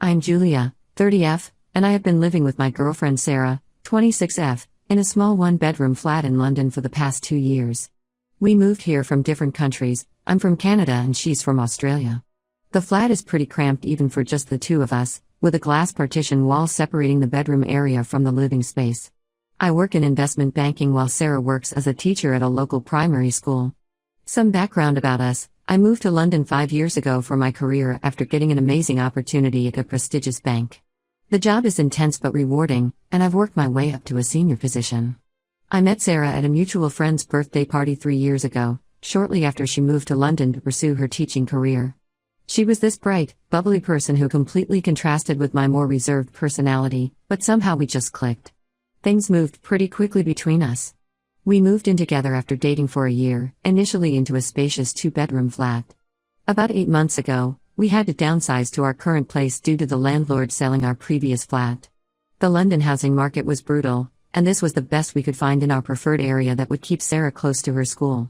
I'm Julia, 30F, and I have been living with my girlfriend Sarah, 26F, in a small one-bedroom flat in London for the past 2 years. We moved here from different countries. I'm from Canada and she's from Australia. The flat is pretty cramped even for just the two of us, with a glass partition wall separating the bedroom area from the living space. I work in investment banking while Sarah works as a teacher at a local primary school. Some background about us: I moved to London 5 years ago for my career after getting an amazing opportunity at a prestigious bank. The job is intense but rewarding, and I've worked my way up to a senior position. I met Sarah at a mutual friend's birthday party 3 years ago, shortly after she moved to London to pursue her teaching career. She was this bright, bubbly person who completely contrasted with my more reserved personality, but somehow we just clicked. Things moved pretty quickly between us. We moved in together after dating for a year, initially into a spacious 2-bedroom flat. About 8 months ago, we had to downsize to our current place due to the landlord selling our previous flat. The London housing market was brutal, and this was the best we could find in our preferred area that would keep Sarah close to her school.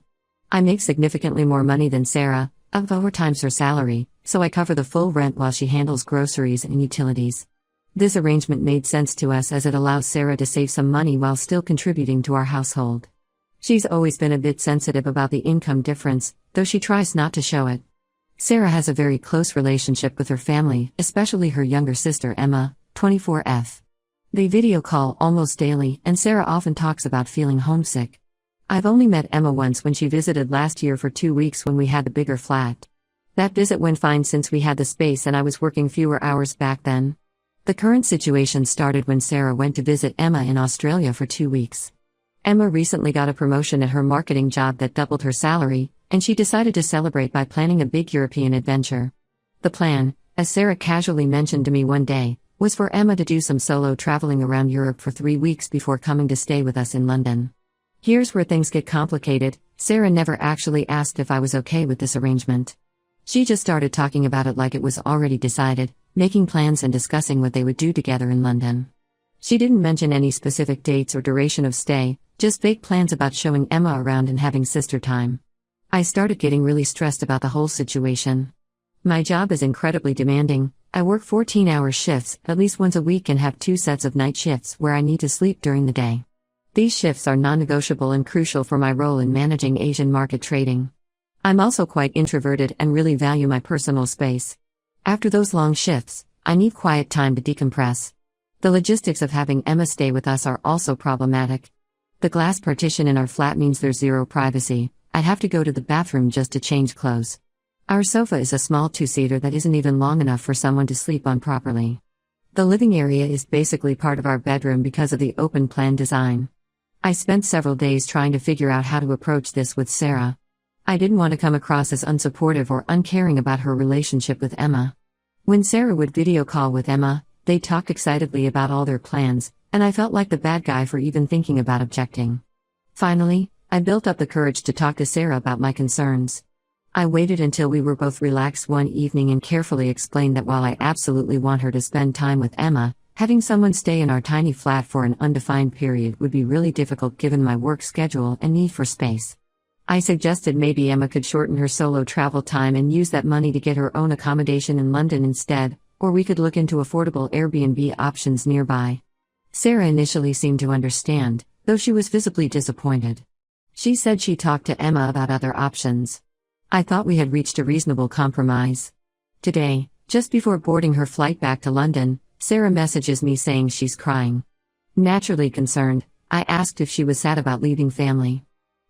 I make significantly more money than Sarah, of over times her salary, so I cover the full rent while she handles groceries and utilities. This arrangement made sense to us as it allows Sarah to save some money while still contributing to our household. She's always been a bit sensitive about the income difference, though she tries not to show it. Sarah has a very close relationship with her family, especially her younger sister Emma, 24F. They video call almost daily, and Sarah often talks about feeling homesick. I've only met Emma once when she visited last year for 2 weeks when we had the bigger flat. That visit went fine since we had the space and I was working fewer hours back then. The current situation started when Sarah went to visit Emma in Australia for 2 weeks. Emma recently got a promotion at her marketing job that doubled her salary, and she decided to celebrate by planning a big European adventure. The plan, as Sarah casually mentioned to me one day, was for Emma to do some solo traveling around Europe for 3 weeks before coming to stay with us in London. Here's where things get complicated. Sarah never actually asked if I was okay with this arrangement. She just started talking about it like it was already decided, making plans and discussing what they would do together in London. She didn't mention any specific dates or duration of stay, just vague plans about showing Emma around and having sister time. I started getting really stressed about the whole situation. My job is incredibly demanding. I work 14-hour shifts at least once a week and have 2 sets of night shifts where I need to sleep during the day. These shifts are non-negotiable and crucial for my role in managing Asian market trading. I'm also quite introverted and really value my personal space. After those long shifts, I need quiet time to decompress. The logistics of having Emma stay with us are also problematic. The glass partition in our flat means there's zero privacy. I'd have to go to the bathroom just to change clothes. Our sofa is a small 2-seater that isn't even long enough for someone to sleep on properly. The living area is basically part of our bedroom because of the open plan design. I spent several days trying to figure out how to approach this with Sarah. I didn't want to come across as unsupportive or uncaring about her relationship with Emma. When Sarah would video call with Emma, they talked excitedly about all their plans, and I felt like the bad guy for even thinking about objecting. Finally, I built up the courage to talk to Sarah about my concerns. I waited until we were both relaxed one evening and carefully explained that while I absolutely want her to spend time with Emma, having someone stay in our tiny flat for an undefined period would be really difficult given my work schedule and need for space. I suggested maybe Emma could shorten her solo travel time and use that money to get her own accommodation in London instead, or we could look into affordable Airbnb options nearby. Sarah initially seemed to understand, though she was visibly disappointed. She said she talked to Emma about other options. I thought we had reached a reasonable compromise. Today, just before boarding her flight back to London, Sarah messages me saying she's crying. Naturally concerned, I asked if she was sad about leaving family.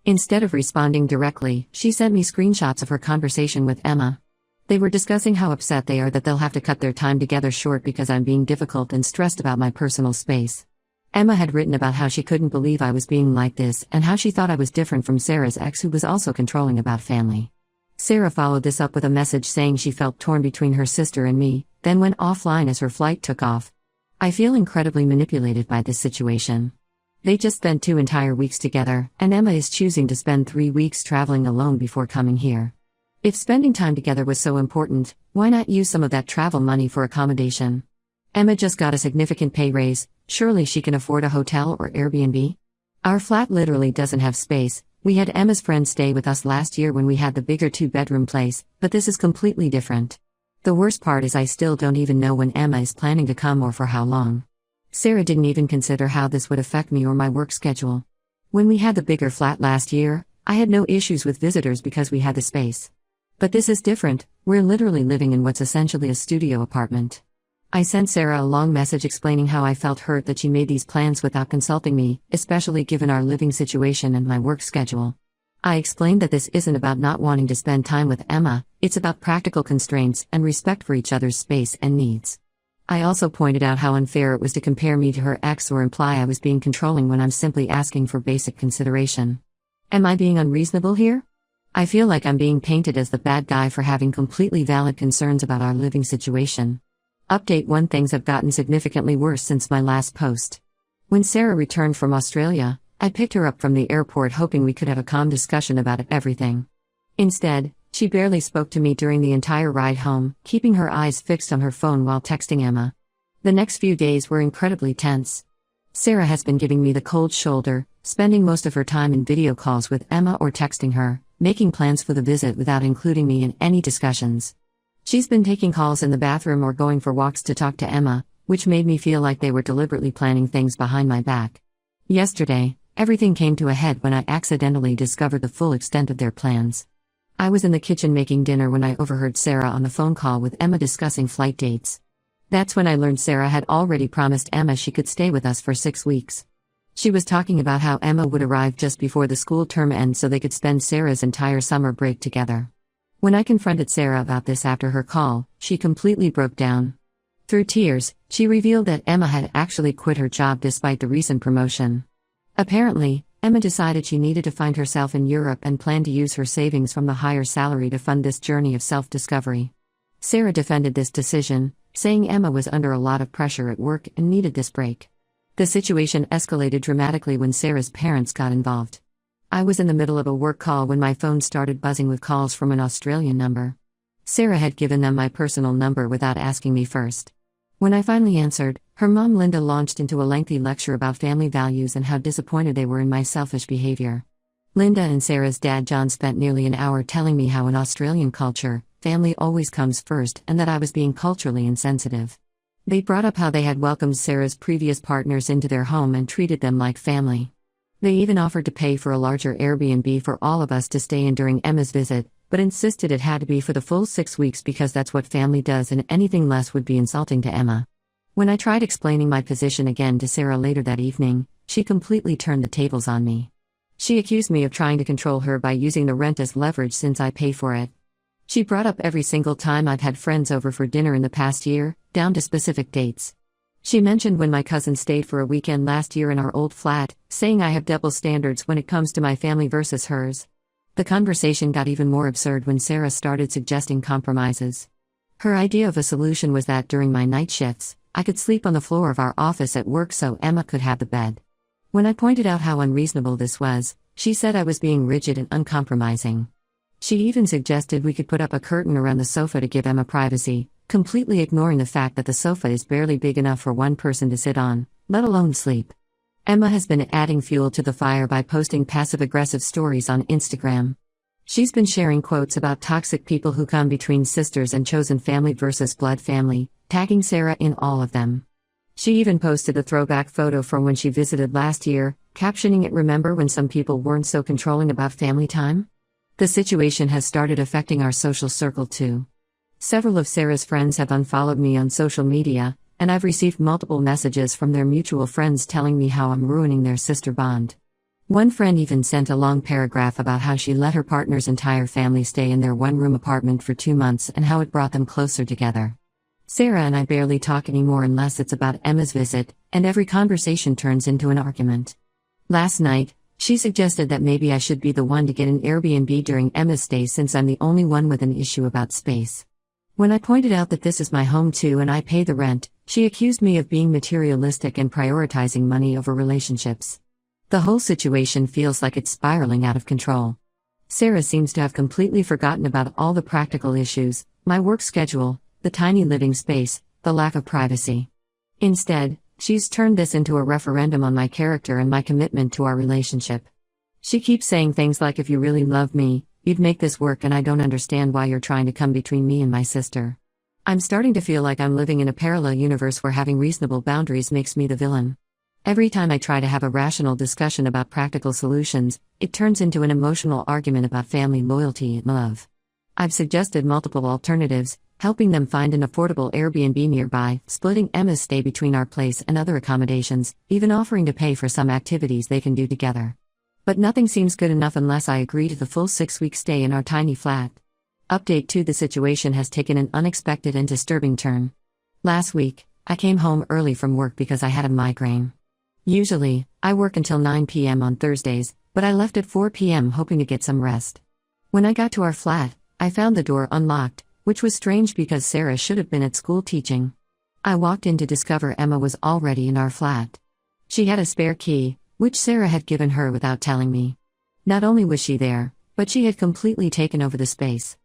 Instead of responding directly, she sent me screenshots of her conversation with Emma. They were discussing how upset they are that they'll have to cut their time together short because I'm being difficult and stressed about my personal space. Emma had written about how she couldn't believe I was being like this and how she thought I was different from Sarah's ex who was also controlling about family. Sarah followed this up with a message saying she felt torn between her sister and me, then went offline as her flight took off. I feel incredibly manipulated by this situation. They just spent 2 entire weeks together, and Emma is choosing to spend 3 weeks traveling alone before coming here. If spending time together was so important, why not use some of that travel money for accommodation? Emma just got a significant pay raise, surely she can afford a hotel or Airbnb? Our flat literally doesn't have space. We had Emma's friend stay with us last year when we had the bigger 2-bedroom place, but this is completely different. The worst part is I still don't even know when Emma is planning to come or for how long. Sarah didn't even consider how this would affect me or my work schedule. When we had the bigger flat last year, I had no issues with visitors because we had the space. But this is different, we're literally living in what's essentially a studio apartment. I sent Sarah a long message explaining how I felt hurt that she made these plans without consulting me, especially given our living situation and my work schedule. I explained that this isn't about not wanting to spend time with Emma, it's about practical constraints and respect for each other's space and needs. I also pointed out how unfair it was to compare me to her ex or imply I was being controlling when I'm simply asking for basic consideration. Am I being unreasonable here? I feel like I'm being painted as the bad guy for having completely valid concerns about our living situation. Update 1: Things have gotten significantly worse since my last post. When Sarah returned from Australia, I picked her up from the airport hoping we could have a calm discussion about everything. Instead, she barely spoke to me during the entire ride home, keeping her eyes fixed on her phone while texting Emma. The next few days were incredibly tense. Sarah has been giving me the cold shoulder, spending most of her time in video calls with Emma or texting her, making plans for the visit without including me in any discussions. She's been taking calls in the bathroom or going for walks to talk to Emma, which made me feel like they were deliberately planning things behind my back. Yesterday, everything came to a head when I accidentally discovered the full extent of their plans. I was in the kitchen making dinner when I overheard Sarah on the phone call with Emma discussing flight dates. That's when I learned Sarah had already promised Emma she could stay with us for 6 weeks. She was talking about how Emma would arrive just before the school term ends so they could spend Sarah's entire summer break together. When I confronted Sarah about this after her call, she completely broke down. Through tears, she revealed that Emma had actually quit her job despite the recent promotion. Apparently, Emma decided she needed to find herself in Europe and planned to use her savings from the higher salary to fund this journey of self-discovery. Sarah defended this decision, saying Emma was under a lot of pressure at work and needed this break. The situation escalated dramatically when Sarah's parents got involved. I was in the middle of a work call when my phone started buzzing with calls from an Australian number. Sarah had given them my personal number without asking me first. When I finally answered, her mom Linda launched into a lengthy lecture about family values and how disappointed they were in my selfish behavior. Linda and Sarah's dad John spent nearly an hour telling me how in Australian culture, family always comes first and that I was being culturally insensitive. They brought up how they had welcomed Sarah's previous partners into their home and treated them like family. They even offered to pay for a larger Airbnb for all of us to stay in during Emma's visit, but insisted it had to be for the full 6 weeks because that's what family does and anything less would be insulting to Emma. When I tried explaining my position again to Sarah later that evening, she completely turned the tables on me. She accused me of trying to control her by using the rent as leverage since I pay for it. She brought up every single time I've had friends over for dinner in the past year, down to specific dates. She mentioned when my cousin stayed for a weekend last year in our old flat, saying I have double standards when it comes to my family versus hers. The conversation got even more absurd when Sarah started suggesting compromises. Her idea of a solution was that during my night shifts, I could sleep on the floor of our office at work so Emma could have the bed. When I pointed out how unreasonable this was, she said I was being rigid and uncompromising. She even suggested we could put up a curtain around the sofa to give Emma privacy, completely ignoring the fact that the sofa is barely big enough for one person to sit on, let alone sleep. Emma has been adding fuel to the fire by posting passive-aggressive stories on Instagram. She's been sharing quotes about toxic people who come between sisters and chosen family versus blood family, tagging Sarah in all of them. She even posted a throwback photo from when she visited last year, captioning it "Remember when some people weren't so controlling about family time?" The situation has started affecting our social circle too. Several of Sarah's friends have unfollowed me on social media, and I've received multiple messages from their mutual friends telling me how I'm ruining their sister bond. One friend even sent a long paragraph about how she let her partner's entire family stay in their one-room apartment for 2 months and how it brought them closer together. Sarah and I barely talk anymore unless it's about Emma's visit, and every conversation turns into an argument. Last night, she suggested that maybe I should be the one to get an Airbnb during Emma's stay since I'm the only one with an issue about space. When I pointed out that this is my home too and I pay the rent, she accused me of being materialistic and prioritizing money over relationships. The whole situation feels like it's spiraling out of control. Sarah seems to have completely forgotten about all the practical issues, my work schedule, the tiny living space, the lack of privacy. Instead, she's turned this into a referendum on my character and my commitment to our relationship. She keeps saying things like, "If you really love me, you'd make this work, and I don't understand why you're trying to come between me and my sister." I'm starting to feel like I'm living in a parallel universe where having reasonable boundaries makes me the villain. Every time I try to have a rational discussion about practical solutions, it turns into an emotional argument about family loyalty and love. I've suggested multiple alternatives, helping them find an affordable Airbnb nearby, splitting Emma's stay between our place and other accommodations, even offering to pay for some activities they can do together. But nothing seems good enough unless I agree to the full 6-week stay in our tiny flat. Update 2: The situation has taken an unexpected and disturbing turn. Last week, I came home early from work because I had a migraine. Usually, I work until 9 p.m. on Thursdays, but I left at 4 p.m. hoping to get some rest. When I got to our flat, I found the door unlocked, which was strange because Sarah should have been at school teaching. I walked in to discover Emma was already in our flat. She had a spare key, which Sarah had given her without telling me. Not only was she there, but she had completely taken over the space.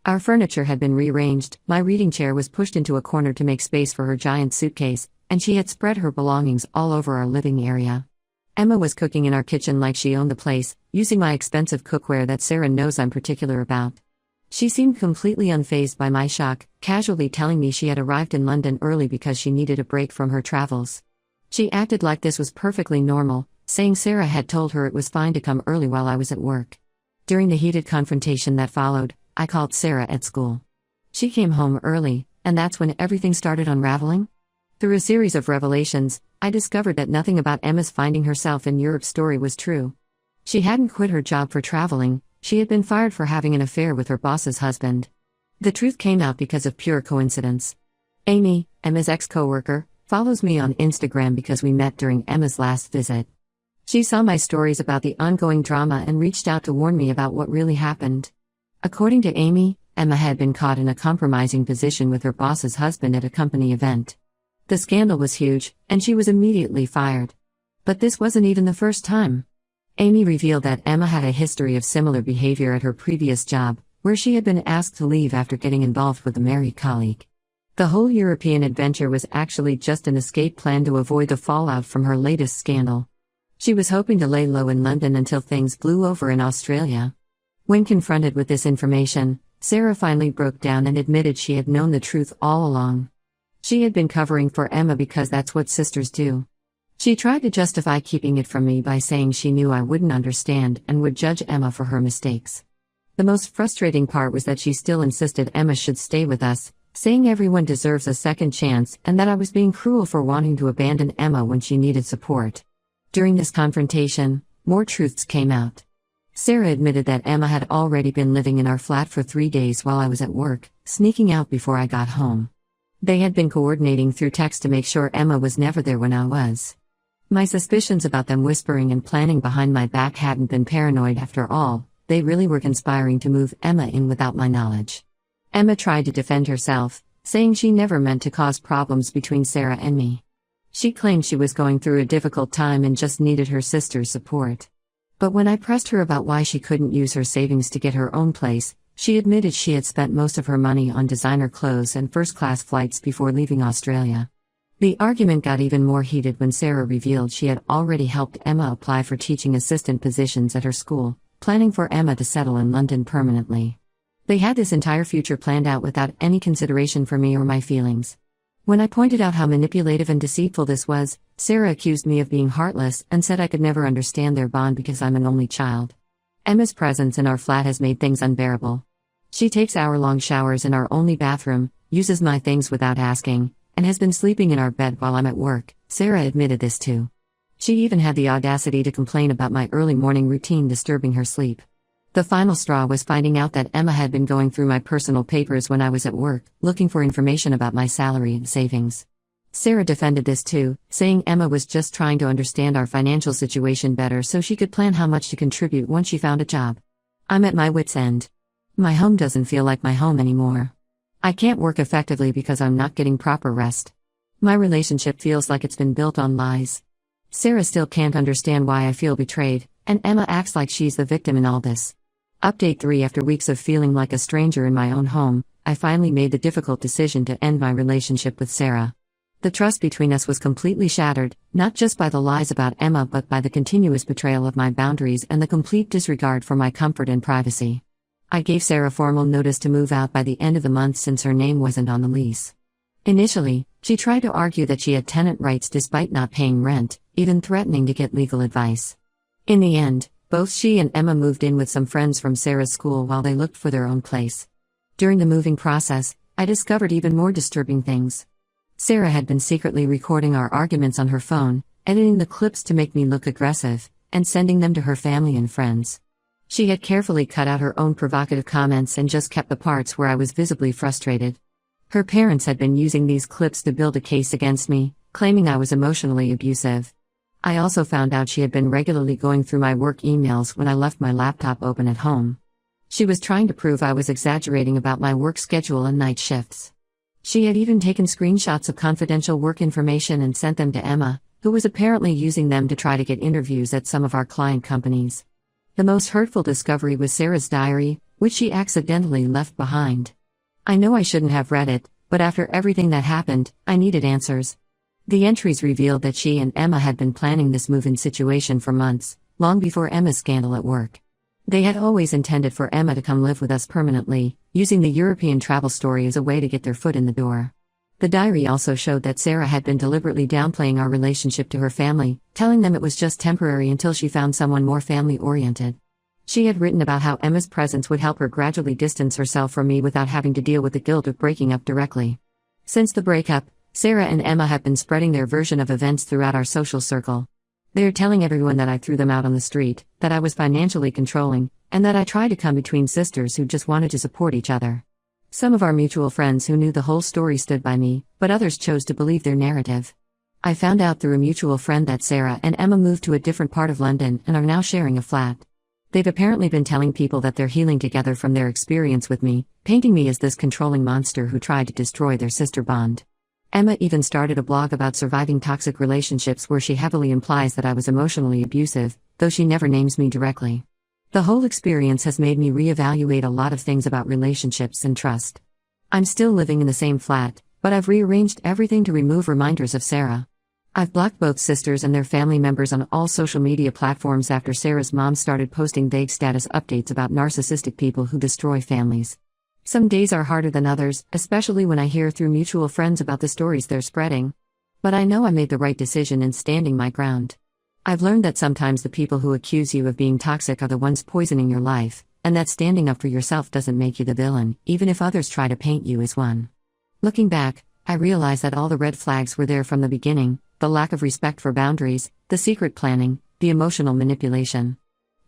Our furniture had been rearranged, my reading chair was pushed into a corner to make space for her giant suitcase, and she had spread her belongings all over our living area. Emma was cooking in our kitchen like she owned the place, using my expensive cookware that Sarah knows I'm particular about. She seemed completely unfazed by my shock, casually telling me she had arrived in London early because she needed a break from her travels. She acted like this was perfectly normal, saying Sarah had told her it was fine to come early while I was at work. During the heated confrontation that followed, I called Sarah at school. She came home early, and that's when everything started unraveling. Through a series of revelations, I discovered that nothing about Emma's finding herself in Europe story was true. She hadn't quit her job for traveling, she had been fired for having an affair with her boss's husband. The truth came out because of pure coincidence. Amy, Emma's ex-coworker, follows me on Instagram because we met during Emma's last visit. She saw my stories about the ongoing drama and reached out to warn me about what really happened. According to Amy, Emma had been caught in a compromising position with her boss's husband at a company event. The scandal was huge, and she was immediately fired. But this wasn't even the first time. Amy revealed that Emma had a history of similar behavior at her previous job, where she had been asked to leave after getting involved with a married colleague. The whole European adventure was actually just an escape plan to avoid the fallout from her latest scandal. She was hoping to lay low in London until things blew over in Australia. When confronted with this information, Sarah finally broke down and admitted she had known the truth all along. She had been covering for Emma because that's what sisters do. She tried to justify keeping it from me by saying she knew I wouldn't understand and would judge Emma for her mistakes. The most frustrating part was that she still insisted Emma should stay with us, saying everyone deserves a second chance and that I was being cruel for wanting to abandon Emma when she needed support. During this confrontation, more truths came out. Sarah admitted that Emma had already been living in our flat for 3 days while I was at work, sneaking out before I got home. They had been coordinating through text to make sure Emma was never there when I was. My suspicions about them whispering and planning behind my back hadn't been paranoid after all, they really were conspiring to move Emma in without my knowledge. Emma tried to defend herself, saying she never meant to cause problems between Sarah and me. She claimed she was going through a difficult time and just needed her sister's support. But when I pressed her about why she couldn't use her savings to get her own place, she admitted she had spent most of her money on designer clothes and first-class flights before leaving Australia. The argument got even more heated when Sarah revealed she had already helped Emma apply for teaching assistant positions at her school, planning for Emma to settle in London permanently. They had this entire future planned out without any consideration for me or my feelings. When I pointed out how manipulative and deceitful this was, Sarah accused me of being heartless and said I could never understand their bond because I'm an only child. Emma's presence in our flat has made things unbearable. She takes hour-long showers in our only bathroom, uses my things without asking, and has been sleeping in our bed while I'm at work. Sarah admitted this too. She even had the audacity to complain about my early morning routine disturbing her sleep. The final straw was finding out that Emma had been going through my personal papers when I was at work, looking for information about my salary and savings. Sarah defended this too, saying Emma was just trying to understand our financial situation better so she could plan how much to contribute once she found a job. I'm at my wit's end. My home doesn't feel like my home anymore. I can't work effectively because I'm not getting proper rest. My relationship feels like it's been built on lies. Sarah still can't understand why I feel betrayed, and Emma acts like she's the victim in all this. Update 3: After weeks of feeling like a stranger in my own home, I finally made the difficult decision to end my relationship with Sarah. The trust between us was completely shattered, not just by the lies about Emma but by the continuous betrayal of my boundaries and the complete disregard for my comfort and privacy. I gave Sarah formal notice to move out by the end of the month since her name wasn't on the lease. Initially, she tried to argue that she had tenant rights despite not paying rent, even threatening to get legal advice. In the end, both she and Emma moved in with some friends from Sarah's school while they looked for their own place. During the moving process, I discovered even more disturbing things. Sarah had been secretly recording our arguments on her phone, editing the clips to make me look aggressive, and sending them to her family and friends. She had carefully cut out her own provocative comments and just kept the parts where I was visibly frustrated. Her parents had been using these clips to build a case against me, claiming I was emotionally abusive. I also found out she had been regularly going through my work emails when I left my laptop open at home. She was trying to prove I was exaggerating about my work schedule and night shifts. She had even taken screenshots of confidential work information and sent them to Emma, who was apparently using them to try to get interviews at some of our client companies. The most hurtful discovery was Sarah's diary, which she accidentally left behind. I know I shouldn't have read it, but after everything that happened, I needed answers. The entries revealed that she and Emma had been planning this move-in situation for months, long before Emma's scandal at work. They had always intended for Emma to come live with us permanently, using the European travel story as a way to get their foot in the door. The diary also showed that Sarah had been deliberately downplaying our relationship to her family, telling them it was just temporary until she found someone more family-oriented. She had written about how Emma's presence would help her gradually distance herself from me without having to deal with the guilt of breaking up directly. Since the breakup, Sarah and Emma have been spreading their version of events throughout our social circle. They are telling everyone that I threw them out on the street, that I was financially controlling, and that I tried to come between sisters who just wanted to support each other. Some of our mutual friends who knew the whole story stood by me, but others chose to believe their narrative. I found out through a mutual friend that Sarah and Emma moved to a different part of London and are now sharing a flat. They've apparently been telling people that they're healing together from their experience with me, painting me as this controlling monster who tried to destroy their sister bond. Emma even started a blog about surviving toxic relationships where she heavily implies that I was emotionally abusive, though she never names me directly. The whole experience has made me reevaluate a lot of things about relationships and trust. I'm still living in the same flat, but I've rearranged everything to remove reminders of Sarah. I've blocked both sisters and their family members on all social media platforms after Sarah's mom started posting vague status updates about narcissistic people who destroy families. Some days are harder than others, especially when I hear through mutual friends about the stories they're spreading. But I know I made the right decision in standing my ground. I've learned that sometimes the people who accuse you of being toxic are the ones poisoning your life, and that standing up for yourself doesn't make you the villain, even if others try to paint you as one. Looking back, I realize that all the red flags were there from the beginning: the lack of respect for boundaries, the secret planning, the emotional manipulation.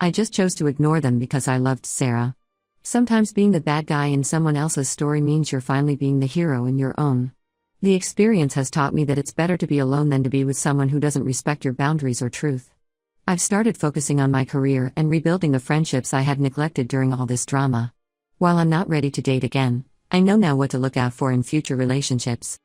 I just chose to ignore them because I loved Sarah. Sometimes being the bad guy in someone else's story means you're finally being the hero in your own. The experience has taught me that it's better to be alone than to be with someone who doesn't respect your boundaries or truth. I've started focusing on my career and rebuilding the friendships I had neglected during all this drama. While I'm not ready to date again, I know now what to look out for in future relationships.